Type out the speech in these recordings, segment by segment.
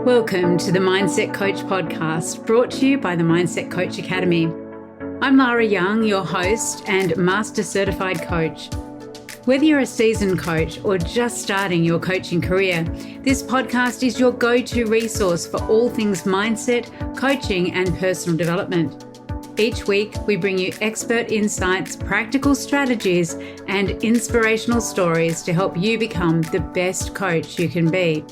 Welcome to the Mindset Coach podcast, brought to you by the Mindset Coach Academy. I'm Lara Young, your host and Master Certified Coach. Whether you're a seasoned coach or just starting your coaching career, this podcast is your go-to resource for all things mindset, coaching, and personal development. Each week, we bring you expert insights, practical strategies, and inspirational stories to help you become the best coach you can be.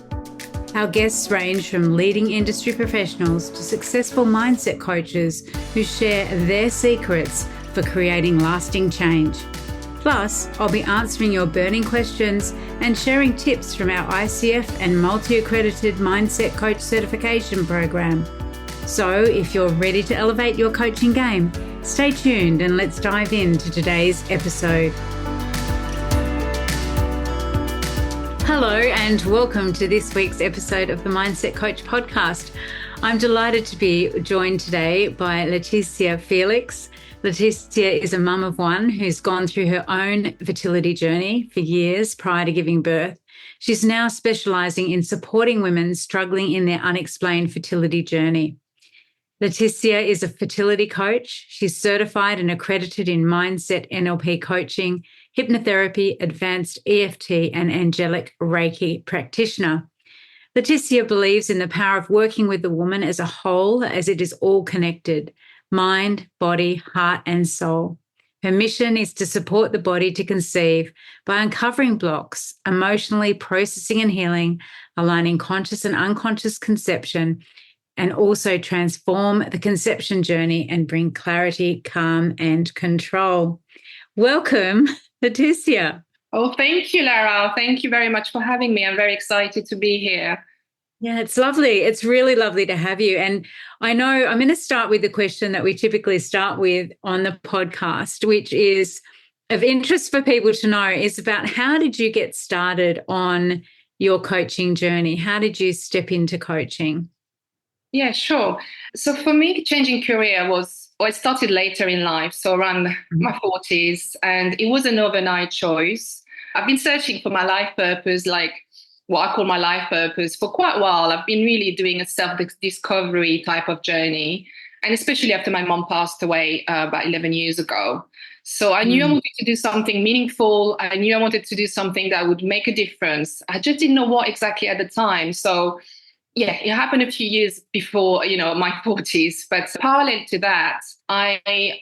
Our guests range from leading industry professionals to successful mindset coaches who share their secrets for creating lasting change. Plus, I'll be answering your burning questions and sharing tips from our ICF and multi-accredited Mindset Coach certification program. So, if you're ready to elevate your coaching game, stay tuned and let's dive into today's episode. Hello and welcome to this week's episode of the Mindset Coach podcast. I'm delighted to be joined today by Laetitia Felix. Leticia is a mum of one who's gone through her own fertility journey for years prior to giving birth. She's now specialising in supporting women struggling in their unexplained fertility journey. Leticia is a fertility coach. She's certified and accredited in mindset NLP coaching, hypnotherapy, advanced EFT, and angelic Reiki practitioner. Leticia believes in the power of working with the woman as a whole, as it is all connected: mind, body, heart, and soul. Her mission is to support the body to conceive by uncovering blocks, emotionally processing and healing, aligning conscious and unconscious conception, and also transform the conception journey and bring clarity, calm, and control. Welcome, Leticia. Oh, thank you, Lara. Thank you very much for having me. I'm very excited to be here. Yeah, it's lovely. It's really lovely to have you. And I know I'm going to start with the question that we typically start with on the podcast, which is of interest for people to know, is about how did you get started on your coaching journey? How did you step into coaching? Yeah, sure. So for me, changing career it started later in life, so around my 40s, and it was an overnight choice. I've been searching for my life purpose, like what I call my life purpose, for quite a while. I've been really doing a self-discovery type of journey, and especially after my mom passed away about 11 years ago. So I knew I wanted to do something meaningful. I knew I wanted to do something that would make a difference. I just didn't know what exactly at the time. So yeah, it happened a few years before, my 40s. But parallel to that,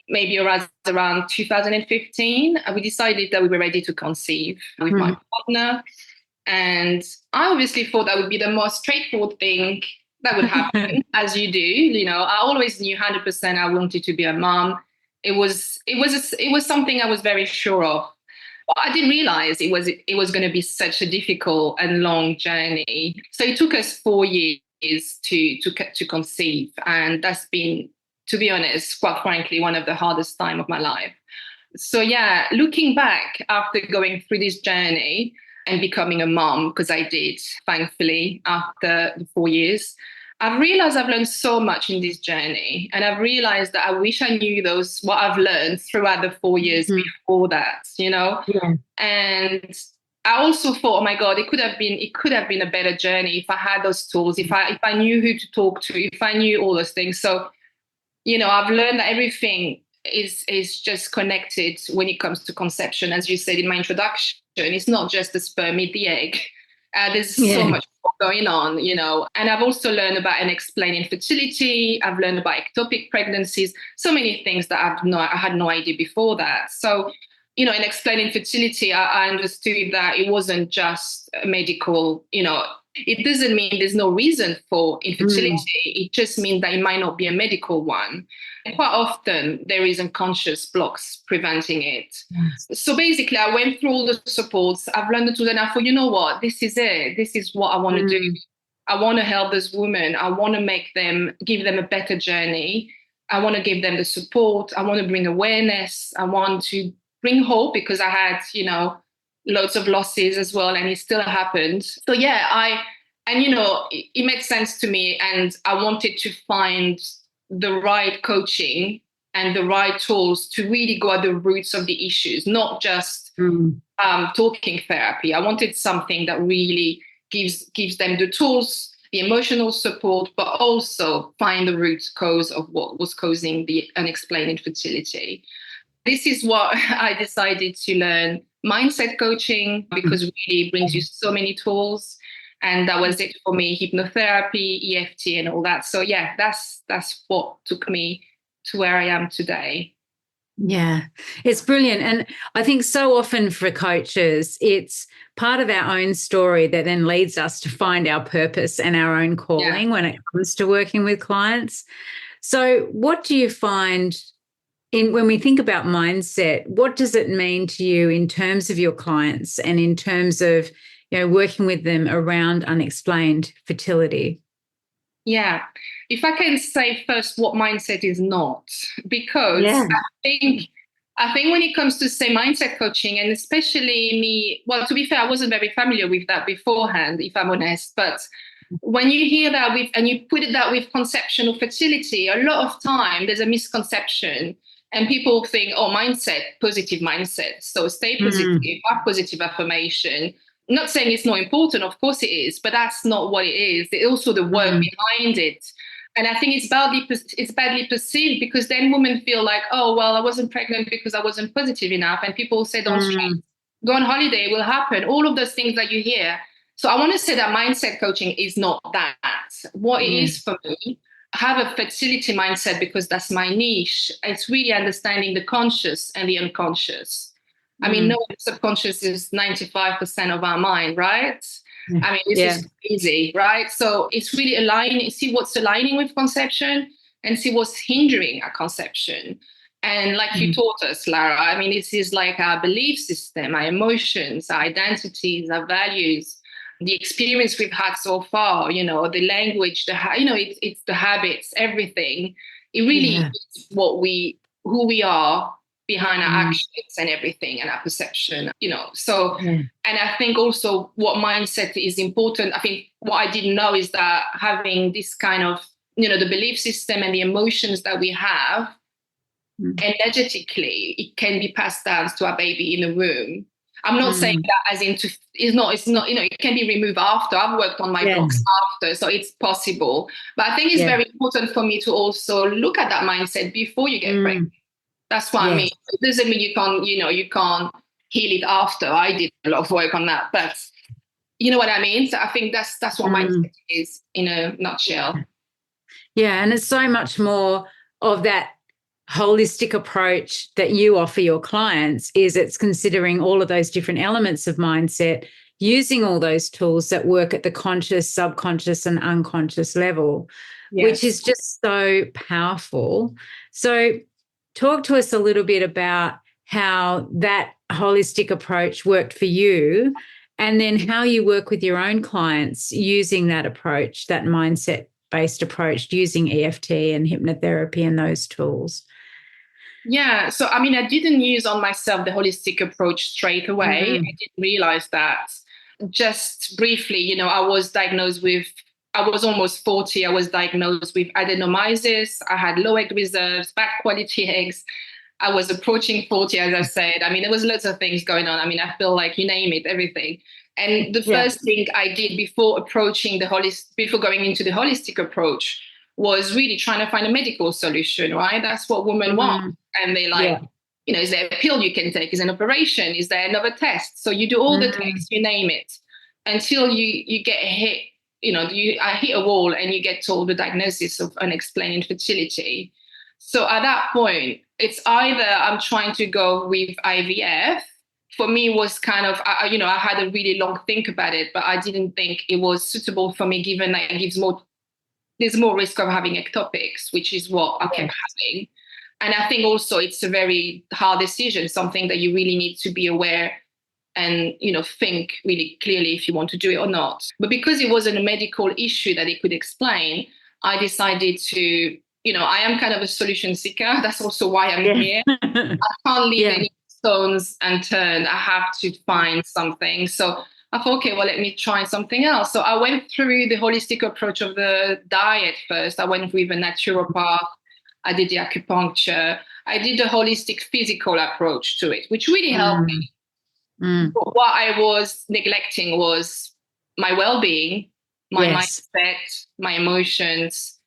maybe around 2015, we decided that we were ready to conceive with my partner. And I obviously thought that would be the most straightforward thing that would happen, as you do. I always knew 100% I wanted to be a mom. It was something I was very sure of. But I didn't realize it was going to be such a difficult and long journey. So it took us 4 years to conceive, and that's been, to be honest, quite frankly, one of the hardest time of my life. So yeah, looking back after going through this journey and becoming a mom, because I did, thankfully, after the 4 years, I've realized I've learned so much in this journey, and I've realized that I wish I knew what I've learned throughout the 4 years before that, Yeah. And I also thought, oh my God, it could have been a better journey if I had those tools, if I knew who to talk to, if I knew all those things. So, I've learned that everything is just connected when it comes to conception. As you said in my introduction, it's not just the sperm, it's the egg. There's so much going on, And I've also learned about unexplained infertility. I've learned about ectopic pregnancies, so many things that I had no idea before that. So, in explained infertility, I understood that it wasn't just a medical, it doesn't mean there's no reason for infertility. It just means that it might not be a medical one. And quite often there is unconscious blocks preventing it. Yes. So basically I went through all the supports. I've learned the tools, and I thought, you know what, this is it. This is what I want to do. I want to help those women. I want to give them a better journey. I want to give them the support. I want to bring awareness. I want to bring hope, because I had, loads of losses as well, and it still happened. So yeah, it made sense to me, and I wanted to find the right coaching and the right tools to really go at the roots of the issues, not just talking therapy. I wanted something that really gives them the tools, the emotional support, but also find the root cause of what was causing the unexplained infertility. This is what I decided to learn mindset coaching, because really brings you so many tools. And that was it for me, hypnotherapy, EFT and all that. So yeah, that's what took me to where I am today. Yeah, it's brilliant. And I think so often for coaches, it's part of our own story that then leads us to find our purpose and our own calling when it comes to working with clients. So what do you find when we think about mindset, what does it mean to you in terms of your clients and in terms of, working with them around unexplained fertility? Yeah. If I can say first what mindset is not, because I think when it comes to say mindset coaching, and especially me, well, to be fair, I wasn't very familiar with that beforehand, if I'm honest. But when you hear that and you put that with conception of fertility, a lot of time there's a misconception. And people think, oh, mindset, positive mindset. So stay positive, have positive affirmation. Not saying it's not important, of course it is, but that's not what it is. It's also the work behind it. And I think it's badly perceived, because then women feel like, oh, well, I wasn't pregnant because I wasn't positive enough. And people say, don't stress, go on holiday, it will happen. All of those things that you hear. So I want to say that mindset coaching is not that. What it is for me, I have a fertility mindset because that's my niche. It's really understanding the conscious and the unconscious. I mean, no, the subconscious is 95% of our mind, right? I mean, this is crazy, right? So it's really aligning, see what's aligning with conception and see what's hindering our conception. And like you taught us, Lara, I mean, this is like our belief system, our emotions, our identities, our values, the experience we've had so far, the language, it's the habits, everything. It really is who we are behind our actions and everything, and our perception, So, and I think also what mindset is important. I think what I didn't know is that having this kind of, the belief system and the emotions that we have, energetically, it can be passed down to our baby in the womb. I'm not saying that as into, it's not, it can be removed after. I've worked on my blocks after, so it's possible. But I think it's very important for me to also look at that mindset before you get pregnant. That's what I mean. It doesn't mean you can't heal it after. I did a lot of work on that, but you know what I mean? So I think that's what mindset is in a nutshell. Yeah, and it's so much more of that holistic approach that you offer your clients. It's considering all of those different elements of mindset, using all those tools that work at the conscious, subconscious, and unconscious level, which is just so powerful. So talk to us a little bit about how that holistic approach worked for you, and then how you work with your own clients using that approach, that mindset-based approach, using EFT and hypnotherapy and those tools. Yeah. So, I mean, I didn't use on myself the holistic approach straight away. I didn't realize that. Just briefly, I was almost 40. I was diagnosed with adenomyosis. I had low egg reserves, bad quality eggs. I was approaching 40, as I said. I mean, there was lots of things going on. I mean, I feel like you name it, everything. And the first thing I did before before going into the holistic approach was really trying to find a medical solution, right? That's what women want. And they like, is there a pill you can take? Is there an operation? Is there another test? So you do all the tests, you name it, until you get hit. I hit a wall and you get told the diagnosis of unexplained infertility. So at that point, it's either I'm trying to go with IVF. For me, it was kind of, I had a really long think about it, but I didn't think it was suitable for me, given that there's more risk of having ectopics, which is what I kept having. And I think also it's a very hard decision, something that you really need to be aware and, think really clearly if you want to do it or not. But because it wasn't a medical issue that it could explain, I decided to, I am kind of a solution seeker. That's also why I'm here. I can't leave any stones unturned. I have to find something. So I thought, okay, well, let me try something else. So I went through the holistic approach of the diet first. I went with a naturopath. I did the acupuncture. I did the holistic physical approach to it, which really helped me. But what I was neglecting was my well-being my Yes. mindset, my emotions.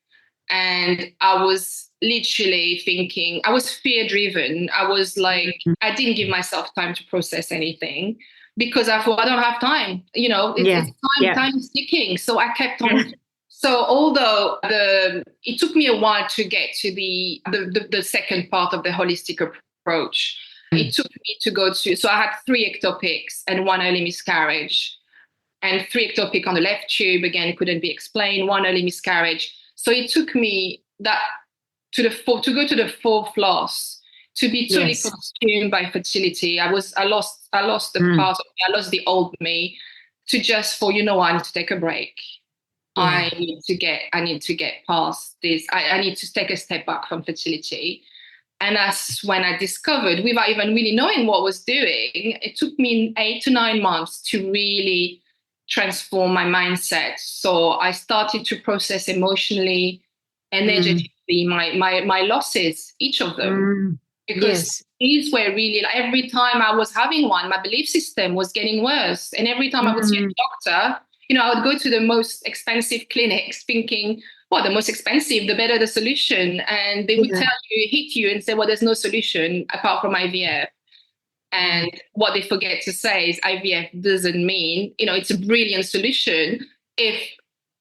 And I was literally thinking, I was fear driven. I was like, Mhm. I didn't give myself time to process anything because I thought I don't have time. Yeah. It's Yeah. time is ticking. So I kept Yeah. on. So although it took me a while to get to the second part of the holistic approach, it took me to go to, so I had 3 ectopics and 1 early miscarriage, and 3 ectopic on the left tube, again, couldn't be explained, 1 early miscarriage. So it took me that to go to the fourth loss, to be totally Yes. consumed by fertility. I lost the Mm. part of me, I lost the old me, to just for, I need to take a break. Yeah. I need to get past this. I need to take a step back from fertility. And that's when I discovered, without even really knowing what I was doing, it took me 8 to 9 months to really transform my mindset. So I started to process emotionally, Mm. energetically, my losses, each of them. Mm. Because Yes. these were really, like, every time I was having one, my belief system was getting worse. And every time I would see a Mm. doctor, I would go to the most expensive clinics thinking, well, the most expensive, the better the solution. And they would Yeah. hit you and say, well, there's no solution apart from IVF. Mm. And what they forget to say is IVF doesn't mean, it's a brilliant solution if,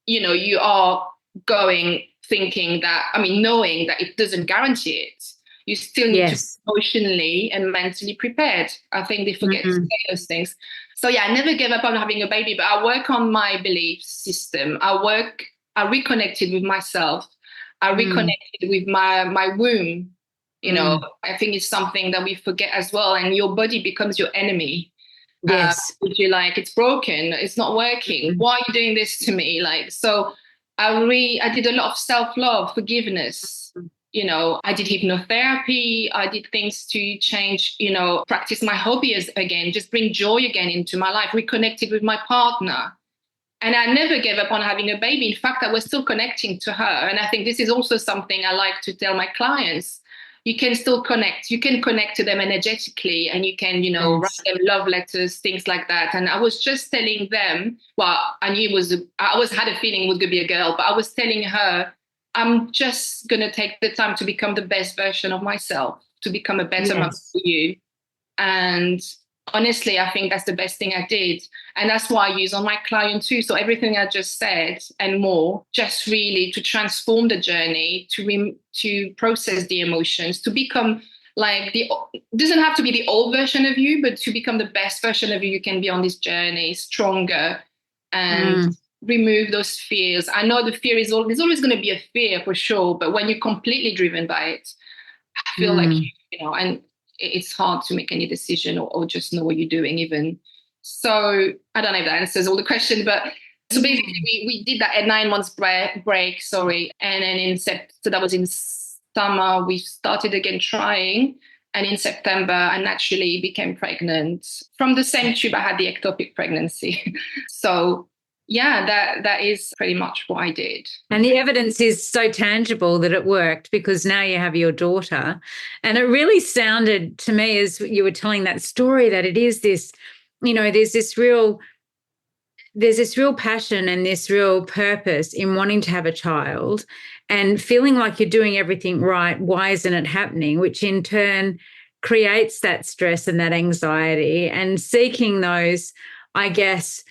you are going thinking that, knowing that it doesn't guarantee it. You still need to be Yes. emotionally and mentally prepared. I think they forget to Mm. say those things. So yeah, I never gave up on having a baby, but I work on my belief system. I reconnected with myself. I Mm. reconnected with my womb. Mm. I think it's something that we forget as well. And your body becomes your enemy. Yes. If you like, it's broken, it's not working. Mm. Why are you doing this to me? Like, so I did a lot of self-love, forgiveness. I did hypnotherapy. I did things to change, practice my hobbies again, just bring joy again into my life, reconnected with my partner. And I never gave up on having a baby. In fact, I was still connecting to her. And I think this is also something I like to tell my clients. You can still connect. You can connect to them energetically, and you can, write Yes. them love letters, things like that. And I was just telling them, well, I knew I always had a feeling it was going to be a girl, but I was telling her, I'm just going to take the time to become the best version of myself, to become a better mother Yes. for you. And honestly, I think that's the best thing I did. And that's what I use on my client too. So everything I just said and more, just really to transform the journey, to process the emotions, to become like it doesn't have to be the old version of you, but to become the best version of you can be on this journey, stronger, and Mm. remove those fears. I know the fear there's always going to be a fear for sure, but when you're completely driven by it, I feel like, Mm. and it's hard to make any decision, or just know what you're doing even. So I don't know if that answers all the questions, but so basically we did that at 9 months break, sorry. And then so that was in summer, we started again trying. And in September, I naturally became pregnant from the same tube I had the ectopic pregnancy. So yeah, that is pretty much what I did. And the evidence is so tangible that it worked, because now you have your daughter. And it really sounded to me, as you were telling that story, that it is this, there's this real passion and this real purpose in wanting to have a child, and feeling like you're doing everything right. Why isn't it happening? Which in turn creates that stress and that anxiety, and seeking those, I guess,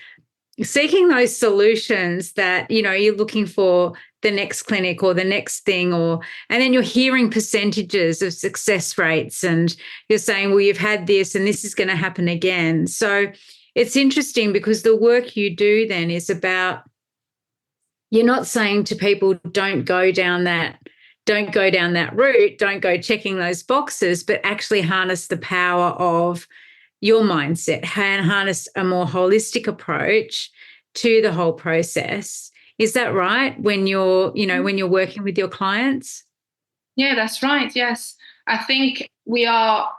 seeking those solutions that, you're looking for the next clinic or the next thing, and then you're hearing percentages of success rates, and you're saying, well, you've had this and this is going to happen again. So it's interesting, because the work you do then is about, you're not saying to people, don't go down that route, don't go checking those boxes, but actually harness the power of your mindset and harness a more holistic approach to the whole process. Is that right? When you're working with your clients? Yeah, that's right. Yes. I think we are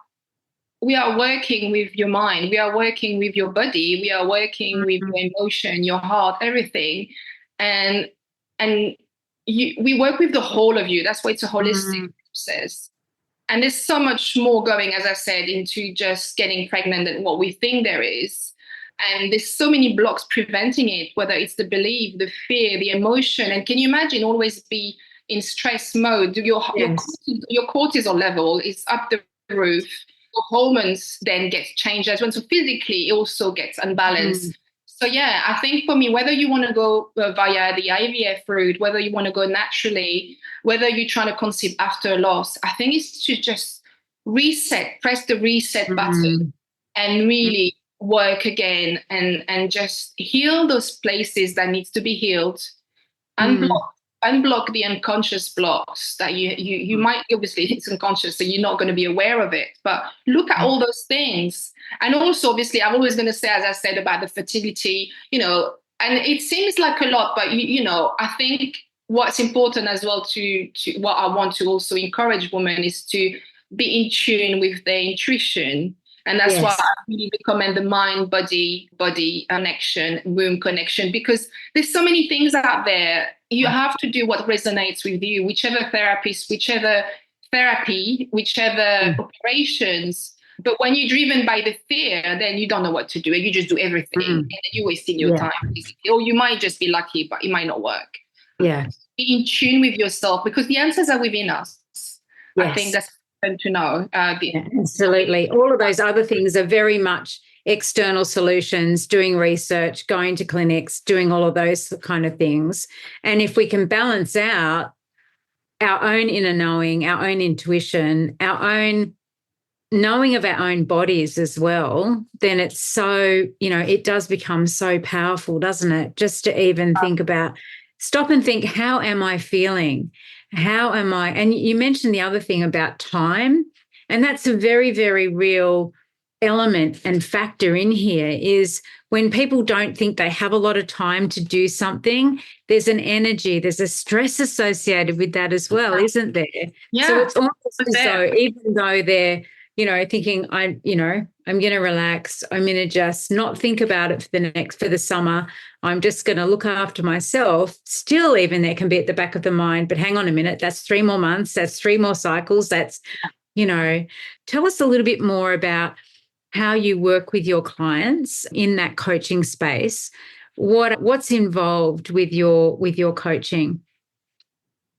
working with your mind, we are working with your body, we are working with Mm. your emotion, your heart, everything. And we work with the whole of you. That's why it's a holistic Mm. process. And there's so much more going, as I said, into just getting pregnant than what we think there is. And there's so many blocks preventing it, whether it's the belief, the fear, the emotion. And can you imagine always be in stress mode? Your cortisol level is up the roof. Your hormones then get changed as well. So physically, it also gets unbalanced. So yeah, I think for me, whether you want to go via the IVF route, whether you want to go naturally, whether you're trying to conceive after a loss, I think it's to just press the reset button and really work again and just heal those places that needs to be healed, unblock the unconscious blocks that you might, obviously it's unconscious, so you're not going to be aware of it, but look at all those things. And also, obviously, I'm always going to say, as I said about the fertility, and it seems like a lot, but I think what's important as well to what I want to also encourage women is to be in tune with their intuition. And that's why I really recommend the mind, body connection, womb connection, because there's so many things out there. You have to do what resonates with you, whichever therapist, whichever therapy, whichever operations. But when you're driven by the fear, then you don't know what to do and you just do everything and you're wasting your time, basically. Or you might just be lucky, but it might not work. Yeah. Be in tune with yourself because the answers are within us. I think that's to know. Absolutely. All of those other things are very much external solutions, doing research, going to clinics, doing all of those kind of things. And if we can balance out our own inner knowing, our own intuition, our own knowing of our own bodies as well, then it's so, it does become so powerful, doesn't it? Just to even think about, stop and think, how am I feeling? How am I? And you mentioned the other thing about time, and that's a very, very real element and factor in here is when people don't think they have a lot of time to do something, there's an energy, there's a stress associated with that as well, isn't there? Yeah. So it's almost as though even though they're, thinking I'm going to relax, I'm going to just not think about it for the summer. I'm just going to look after myself. Still, even that can be at the back of the mind, but hang on a minute, that's 3 more months, that's 3 more cycles, that's, tell us a little bit more about how you work with your clients in that coaching space. What's involved with your coaching?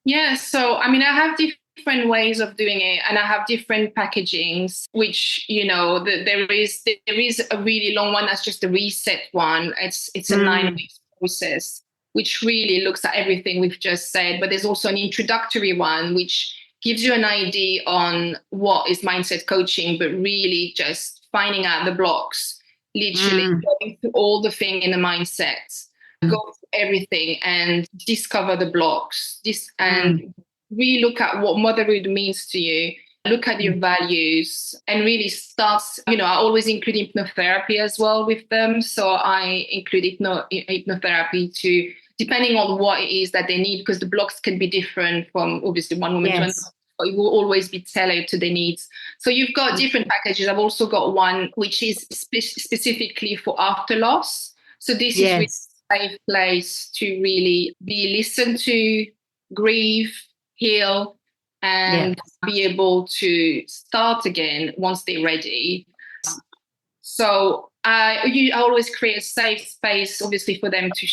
Yeah, so I have different ways of doing it, and I have different packagings. Which there is a really long one that's just the reset one. It's a 9-week process, which really looks at everything we've just said. But there's also an introductory one, which gives you an idea on what is mindset coaching, but really just finding out the blocks, literally going through all the thing in the mindset. Go through everything and discover the blocks. And really look at what motherhood means to you. Look at your values and really start. I always include hypnotherapy as well with them. So I include hypnotherapy to, depending on what it is that they need, because the blocks can be different from obviously one woman to another. But it will always be tailored to their needs. So you've got different packages. I've also got one which is specifically for after loss. So this is really a safe place to really be listened to, grieve, heal, and be able to start again once they're ready. So I always create a safe space, obviously, for them to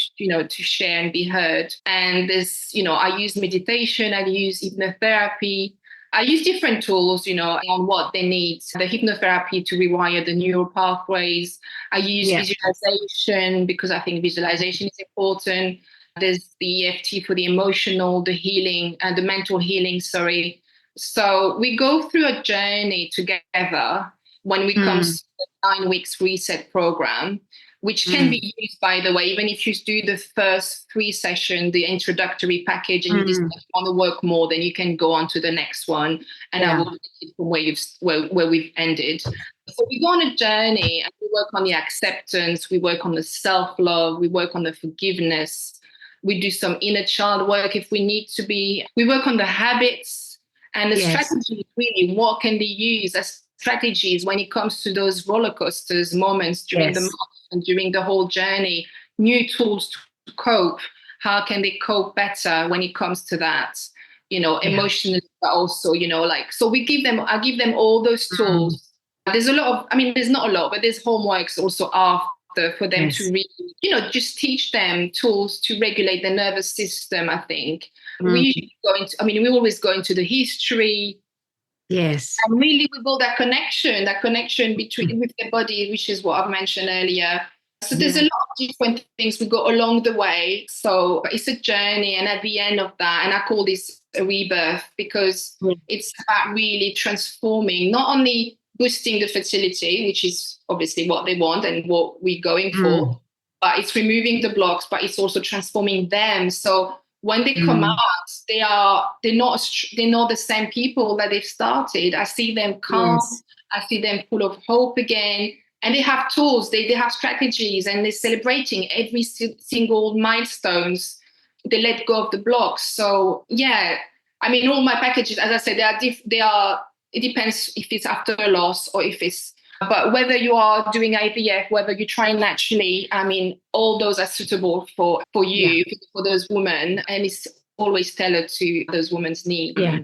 share and be heard. And there's, I use meditation, I use hypnotherapy. I use different tools, on what they need. The hypnotherapy to rewire the neural pathways. I use visualization because I think visualization is important. There's the EFT for the emotional, the healing, and the mental healing, sorry. So we go through a journey together when we come to the 9 weeks reset program, which can be used, by the way, even if you do the first 3 sessions, the introductory package, and you just want to work more, then you can go on to the next one. And I will take it from where we've ended. So we go on a journey and we work on the acceptance, we work on the self-love, we work on the forgiveness, we do some inner child work if we need to be. We work on the habits and the strategies, really. What can they use as strategies when it comes to those roller coasters moments during the month and during the whole journey? New tools to cope. How can they cope better when it comes to that? Emotionally, but also, so I give them all those tools. There's a lot of, there's not a lot, but there's homeworks also after after, for them to really, just teach them tools to regulate the nervous system, I think. We usually we always go into the history. Yes. And really we build that connection between with the body, which is what I've mentioned earlier. So there's a lot of different things we go along the way. So it's a journey. And at the end of that, and I call this a rebirth, because it's about really transforming, not only boosting the fertility, which is obviously what they want and what we're going for, but it's removing the blocks, but it's also transforming them. So when they come out, they're not the same people that they've started. I see them calm. Yes. I see them full of hope again. And they have tools, they have strategies, and they're celebrating every single milestones. They let go of the blocks. So all my packages, as I said, they are. It depends if it's after a loss or if it's. But whether you are doing IVF, whether you try naturally, all those are suitable for you, for those women, and it's always tailored to those women's needs. Yeah.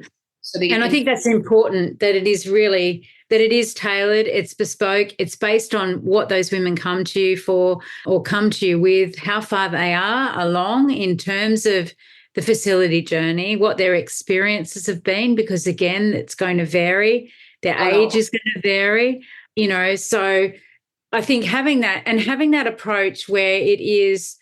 I think that's important, that it is really, that it is tailored, it's bespoke, it's based on what those women come to you for, or come to you with, how far they are along in terms of the fertility journey, what their experiences have been, because again, it's going to vary. Their age is going to vary, so I think having that approach where it is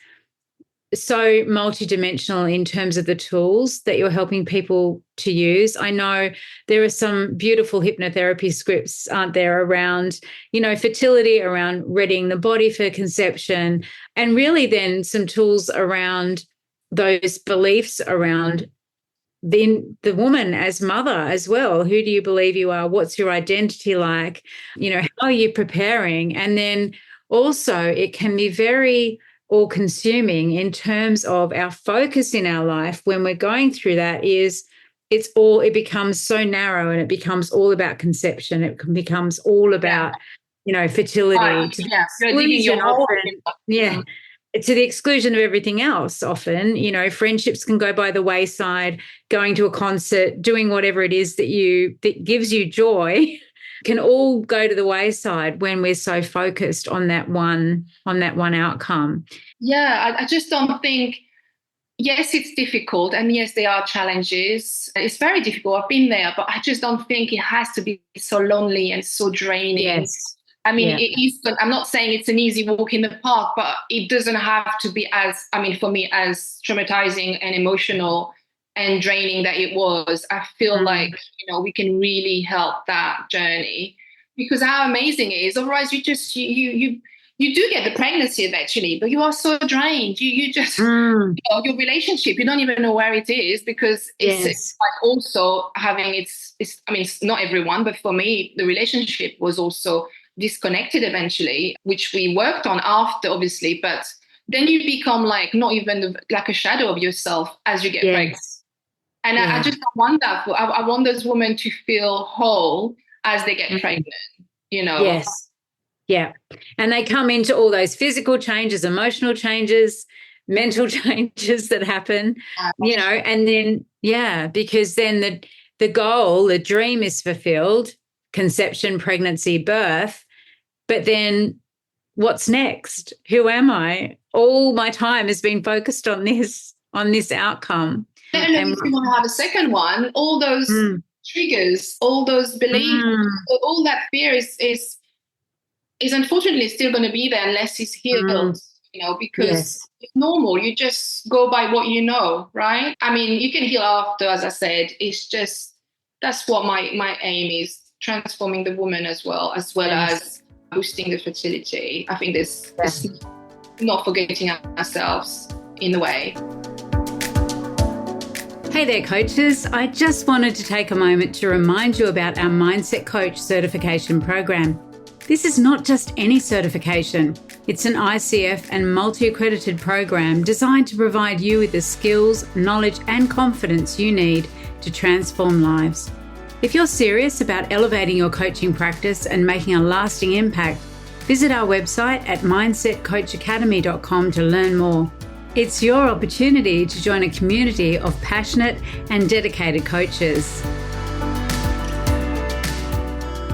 so multidimensional in terms of the tools that you're helping people to use. I know there are some beautiful hypnotherapy scripts, aren't there, around, fertility, around readying the body for conception, and really then some tools around those beliefs around the woman as mother as well. Who do you believe you are? What's your identity like? How are you preparing? And then also it can be very all-consuming in terms of our focus in our life when we're going through that. It becomes so narrow, and it becomes all about conception. It becomes all about fertility, to the exclusion of everything else. Often friendships can go by the wayside. Going to a concert, doing whatever it is that gives you joy can all go to the wayside when we're so focused on that one outcome. I just don't think, yes, it's difficult, and yes, there are challenges. It's very difficult. I've been there, but I just don't think it has to be so lonely and so draining. Yes. It is, I'm not saying it's an easy walk in the park, but it doesn't have to be for me, as traumatizing and emotional and draining that it was. I feel like, we can really help that journey, because how amazing it is. Otherwise, you do get the pregnancy eventually, but you are so drained. You just, your relationship, you don't even know where it is, because it's like also having it's not everyone, but for me, the relationship was also disconnected eventually, which we worked on after, obviously, but then you become like not even like a shadow of yourself as you get pregnant. And I just want that. I want those women to feel whole as they get pregnant, Yes. Yeah. And they come into all those physical changes, emotional changes, mental changes that happen, and then, because then the goal, the dream is fulfilled, conception, pregnancy, birth. But then what's next? Who am I? All my time has been focused on this outcome. And if you want to have a second one, all those triggers, all those beliefs, all that fear is unfortunately still going to be there unless it's healed, because it's normal. You just go by what you know, right? You can heal after, as I said. It's just, that's what my aim is, transforming the woman as well as boosting the fertility. I think there's not forgetting ourselves in a way. Hey there, coaches. I just wanted to take a moment to remind you about our Mindset Coach certification program. This is not just any certification. It's an ICF and multi-accredited program designed to provide you with the skills, knowledge, and confidence you need to transform lives. If you're serious about elevating your coaching practice and making a lasting impact, visit our website at mindsetcoachacademy.com to learn more. It's your opportunity to join a community of passionate and dedicated coaches.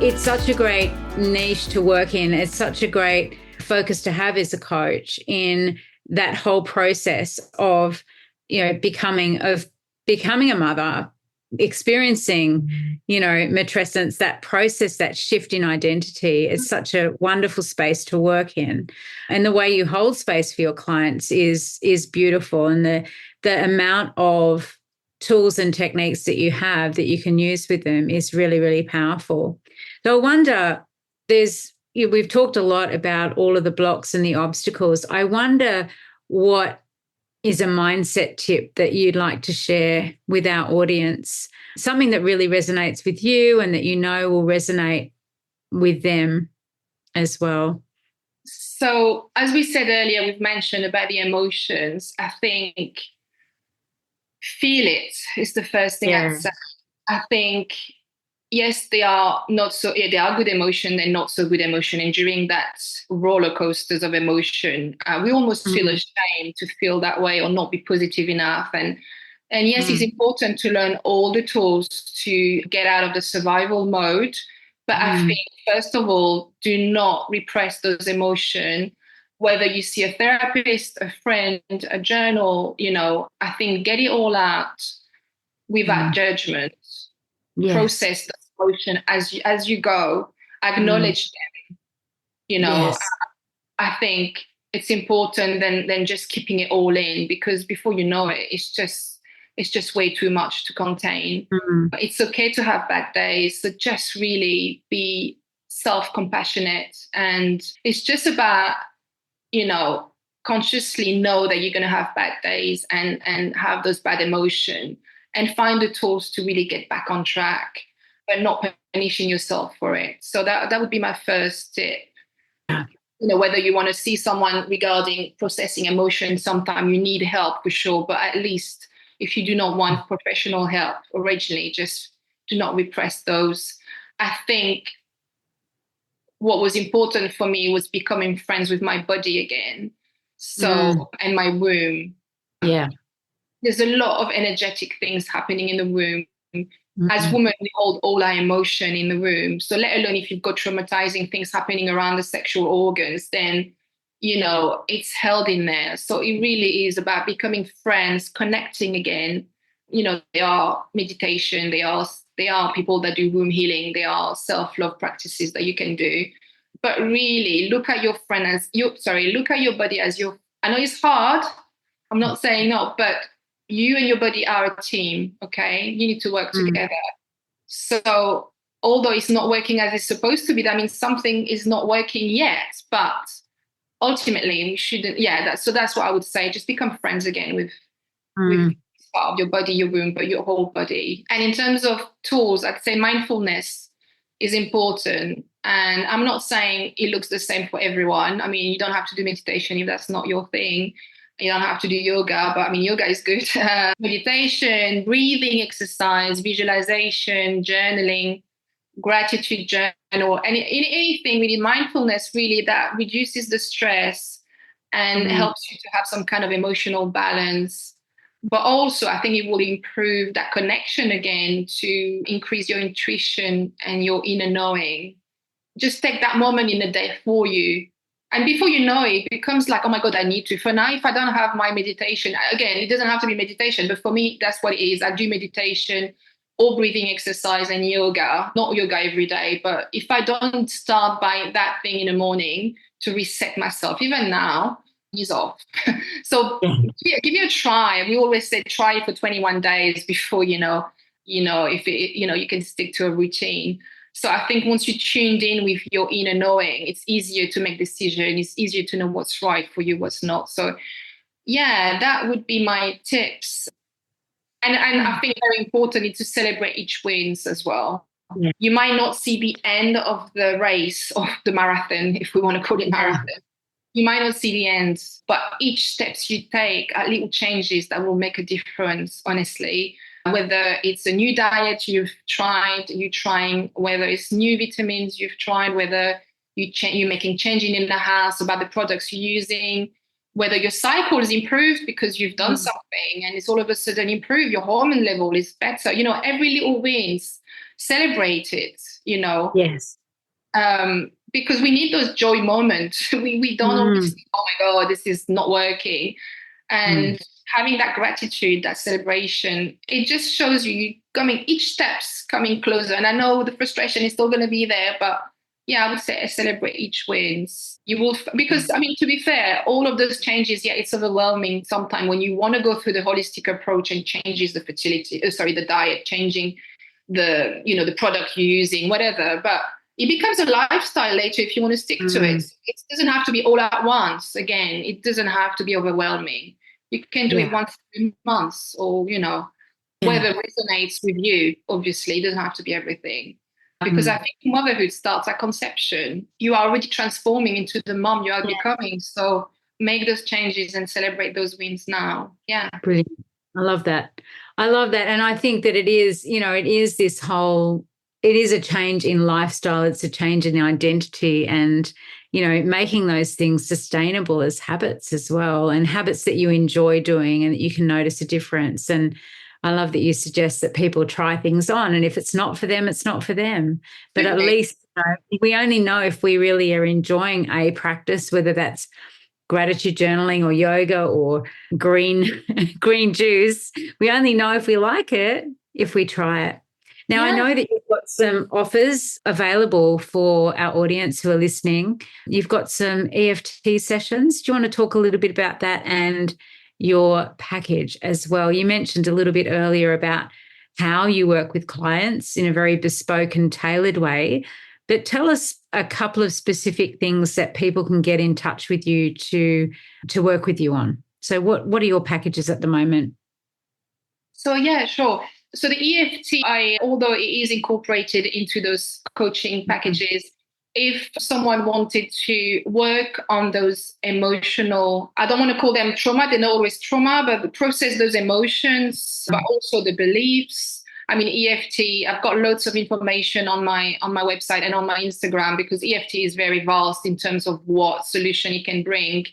It's such a great niche to work in. It's such a great focus to have as a coach in that whole process of, becoming a mother, experiencing, matrescence, that process, that shift in identity is such a wonderful space to work in. And the way you hold space for your clients is beautiful. And the amount of tools and techniques that you have that you can use with them is really, really powerful. So I wonder, we've talked a lot about all of the blocks and the obstacles. I wonder what is a mindset tip that you'd like to share with our audience, something that really resonates with you and that will resonate with them as well. So, as we said earlier, we've mentioned about the emotions. I think feel it is the first thing I'd say. I think, yes, they are they are good emotion and not so good emotion. And during that roller coasters of emotion, we almost feel ashamed to feel that way or not be positive enough. And yes, it's important to learn all the tools to get out of the survival mode. But I think, first of all, do not repress those emotions. Whether you see a therapist, a friend, a journal, I think get it all out without judgment. Yes. Process the emotion as you go. Acknowledge them. Yes. I think it's important than just keeping it all in, because before you know it, it's just way too much to contain. But it's okay to have bad days. So just really be self-compassionate, and it's just about consciously know that you're going to have bad days and have those bad emotions, and find the tools to really get back on track, but not punishing yourself for it. So that would be my first tip. Whether you want to see someone regarding processing emotion, sometimes you need help for sure, but at least if you do not want professional help originally, just do not repress those. I think what was important for me was becoming friends with my body again. So, and my womb. Yeah. There's a lot of energetic things happening in the womb. As women, we hold all our emotion in the womb. So let alone if you've got traumatizing things happening around the sexual organs, then, it's held in there. So it really is about becoming friends, connecting again. There are meditation, there are people that do womb healing, there are self-love practices that you can do. But really look at your look at your body as I know it's hard. I'm not saying no, but you and your body are a team, okay? You need to work together. So although it's not working as it's supposed to be, that means something is not working yet. But ultimately, we shouldn't. Yeah, that's what I would say. Just become friends again with part of your body, your womb, but your whole body. And in terms of tools, I'd say mindfulness is important. And I'm not saying it looks the same for everyone. I mean, you don't have to do meditation if that's not your thing. You don't have to do yoga, but I mean, yoga is good. Meditation, breathing exercise, visualization, journaling, gratitude journal, anything really, mindfulness really that reduces the stress and helps you to have some kind of emotional balance. But also, I think it will improve that connection again to increase your intuition and your inner knowing. Just take that moment in the day for you. And before you know it, it becomes like, oh my God, I need to. For now, if I don't have my meditation, again, it doesn't have to be meditation, but for me, that's what it is. I do meditation or breathing exercise and yoga, not yoga every day. But if I don't start by that thing in the morning to reset myself, even now, ease off. So give it a try. We always say try for 21 days before, if you can stick to a routine. So I think once you tuned in with your inner knowing, it's easier to make decisions. It's easier to know what's right for you, what's not. So yeah, that would be my tips. And I think very important is to celebrate each wins as well. Yeah. You might not see the end of the race, of the marathon, if we want to call it marathon. You might not see the end, but each steps you take are little changes that will make a difference, honestly. Whether it's a new diet you're trying, whether it's new vitamins you've tried, whether you're making changing in the house about the products you're using, whether your cycle is improved because you've done something and it's all of a sudden improved, your hormone level is better. Every little wins, celebrate it, Yes. because we need those joy moments. We don't always think, oh my God, this is not working. And having that gratitude, that celebration, it just shows you coming, each step's coming closer. And I know the frustration is still going to be there, but yeah, I would say I celebrate each wins. You will, because I mean, to be fair, all of those changes, yeah, it's overwhelming sometimes when you want to go through the holistic approach and changes the the diet, changing the product you're using, whatever. But it becomes a lifestyle later if you want to stick to it. It doesn't have to be all at once. Again, it doesn't have to be overwhelming. You can do it once in months, or whether it resonates with you. Obviously, it doesn't have to be everything. Because I think motherhood starts at conception. You are already transforming into the mom you are becoming. So make those changes and celebrate those wins now. Yeah. Brilliant. I love that. And I think that it is a change in lifestyle. It's a change in identity, and, making those things sustainable as habits as well, and habits that you enjoy doing and that you can notice a difference. And I love that you suggest that people try things on, and if it's not for them, it's not for them. But at least we only know if we really are enjoying a practice, whether that's gratitude journaling or yoga or green juice. We only know if we like it if we try it. Now, I know that you've got some offers available for our audience who are listening. You've got some EFT sessions. Do you want to talk a little bit about that and your package as well? You mentioned a little bit earlier about how you work with clients in a very bespoke and tailored way, but tell us a couple of specific things that people can get in touch with you to work with you on. So what are your packages at the moment? So yeah, sure. So the EFT, although it is incorporated into those coaching packages, if someone wanted to work on those emotional, I don't want to call them trauma, they're not always trauma, but process those emotions, but also the beliefs. I mean, EFT, I've got loads of information on my website and on my Instagram, because EFT is very vast in terms of what solution it can bring.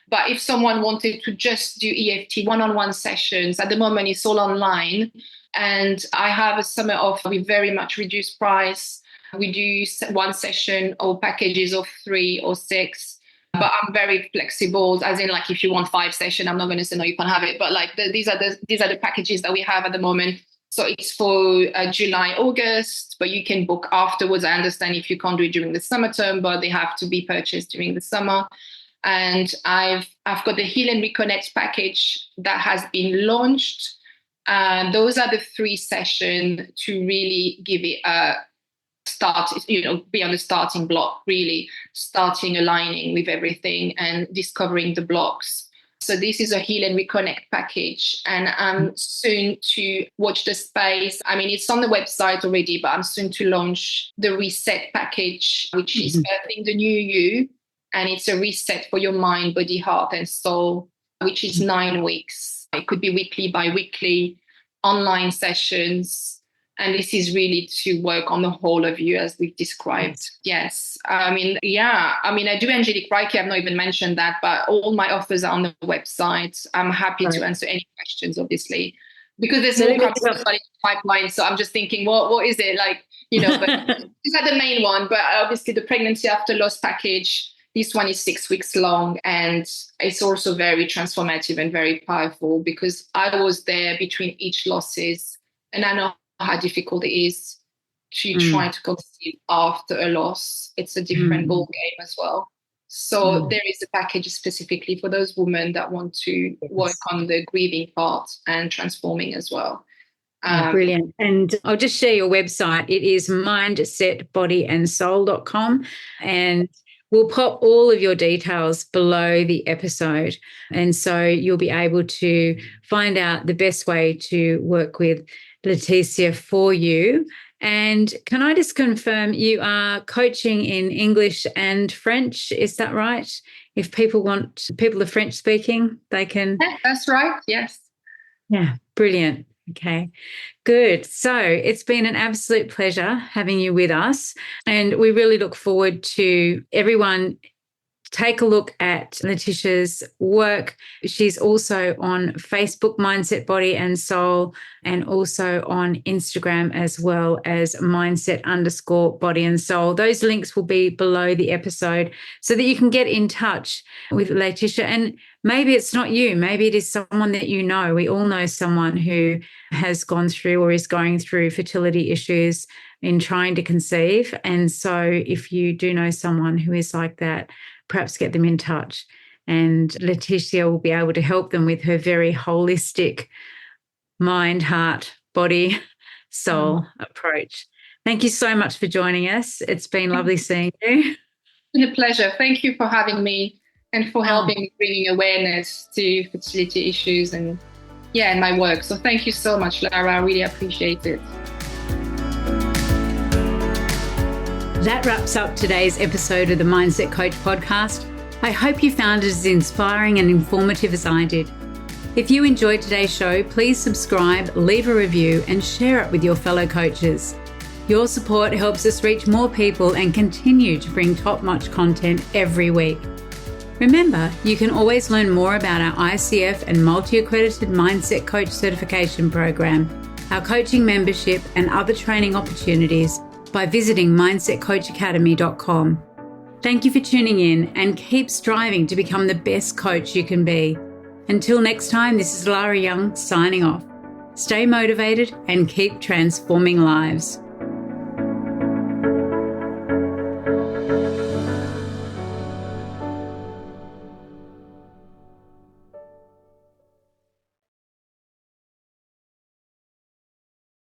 But if someone wanted to just do EFT one-on-one sessions, at the moment it's all online. And I have a summer offer with very much reduced price. We do one session or packages of 3 or 6. But I'm very flexible, as in, like, if you want 5 sessions, I'm not going to say no, you can't have it. But like these are the packages that we have at the moment. So it's for July, August, but you can book afterwards. I understand if you can't do it during the summer term, but they have to be purchased during the summer. And I've got the Heal and Reconnect package that has been launched. Those are the 3 sessions to really give it a start, be on the starting block, really starting aligning with everything and discovering the blocks. So this is a Heal and Reconnect package, and I'm soon to watch the space. I mean, it's on the website already, but I'm soon to launch the Reset package, which is birthing the new you. And it's a reset for your mind, body, heart, and soul, which is 9 weeks. It could be weekly, bi-weekly, online sessions. And this is really to work on the whole of you, as we've described. Yes. I do angelic Reiki. I've not even mentioned that, but all my offers are on the website. I'm happy to answer any questions, obviously, because there's more companies in the pipeline. So I'm just thinking, what is it like, but these are the main one. But obviously the pregnancy after loss package, this one is 6 weeks long, and it's also very transformative and very powerful, because I was there between each losses, and I know how difficult it is to try to conceive after a loss. It's a different ball game as well. So there is a package specifically for those women that want to work on the grieving part and transforming as well. Brilliant. And I'll just share your website. It is mindsetbodyandsoul.com, and we'll pop all of your details below the episode. And so you'll be able to find out the best way to work with Leticia for you. And can I just confirm you are coaching in English and French? Is that right? If people are French speaking, they can. Yeah, that's right. Yes. Yeah. Brilliant. Okay, good. So it's been an absolute pleasure having you with us, and we really look forward to everyone take a look at Letitia's work. She's also on Facebook, Mindset, Body and Soul, and also on Instagram as well as mindset_body and soul. Those links will be below the episode so that you can get in touch with Laetitia. And maybe it's not you, maybe it is someone that you know. We all know someone who has gone through or is going through fertility issues in trying to conceive. And so if you do know someone who is like that, perhaps get them in touch, and Leticia will be able to help them with her very holistic mind, heart, body, soul approach. Thank you so much for joining us. It's been lovely seeing you. It's been a pleasure. Thank you for having me and for helping bringing awareness to fertility issues and my work. So thank you so much, Lara. I really appreciate it. That wraps up today's episode of the Mindset Coach podcast. I hope you found it as inspiring and informative as I did. If you enjoyed today's show, please subscribe, leave a review, and share it with your fellow coaches. Your support helps us reach more people and continue to bring top-notch content every week. Remember, you can always learn more about our ICF and multi-accredited Mindset Coach certification program, our coaching membership, and other training opportunities by visiting mindsetcoachacademy.com. Thank you for tuning in and keep striving to become the best coach you can be. Until next time, this is Lara Young signing off. Stay motivated and keep transforming lives.